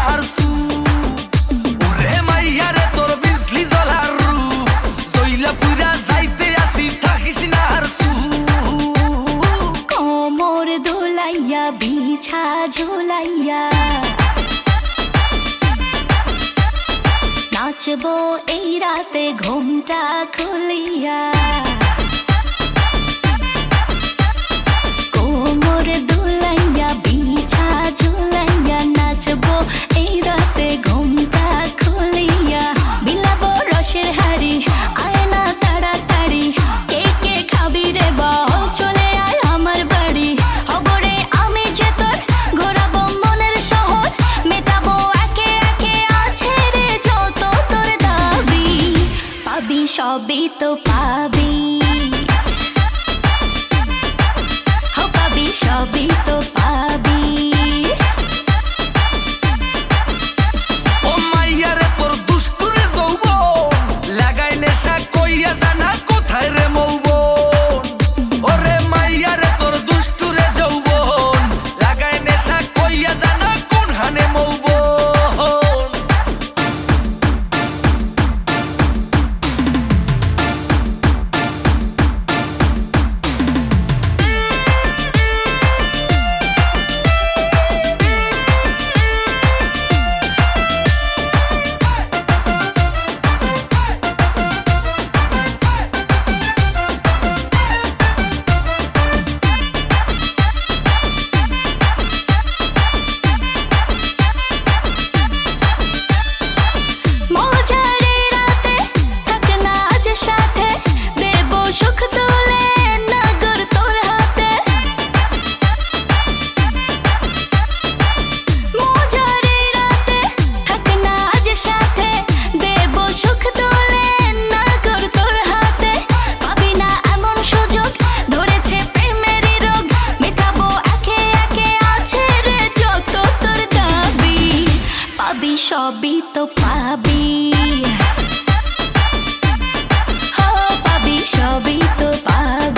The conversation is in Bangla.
নাহার সু ওরে মাইয়া রে তোর বিজলি জ্বলার রূপ জইলা পুরা যাইতে আসি থাকিস নাহার সু কোমর দোলাইয়া বিছা ঝুলাইয়া নাচবো এই রাতে ঘুমটা খুলিয়া কোমর দোলাইয়া বিছা ঝুলাইয়া নাচবো এই রাতে ঘুমটা খুলিয়া বিলাবো রসের হাড়ি আয় না তাড়াতাড়ি কে কে খাবি রে বল চলে আয় আমার বাড়ি হবরে আমি যে তোর ঘোরাবো মনের শহর মেটাবো একে একে আছে রে যত তোর দাবি পাবি সবই তো পাবি পাবি সবই তো পাবি ও মাইয়া রে তোর দুষ্টুরে যৌবন লাগাই নেশা কইয়া জানা কোথায় রে মৌবন ওরে মাইয়া রে তোর দুষ্টুরে যৌবন লাগাই নেশা কইয়া জানা কোন হানে মৌবন মজারে রাতে থাক না আজ সাথে দেব সুখ তুলে নাগর তোর হাতে মজারে রাতে থাক না আজ সাথে দেব সুখ তুলে নাগর তোর হাতে পাবি না এমন সুযোগ ধরেছে প্রেমেরই রোগ মেটাবো একে একে আছে রে যত তোর দাবি পাবি সবই তো পাবি পাবি সবই তো পাবি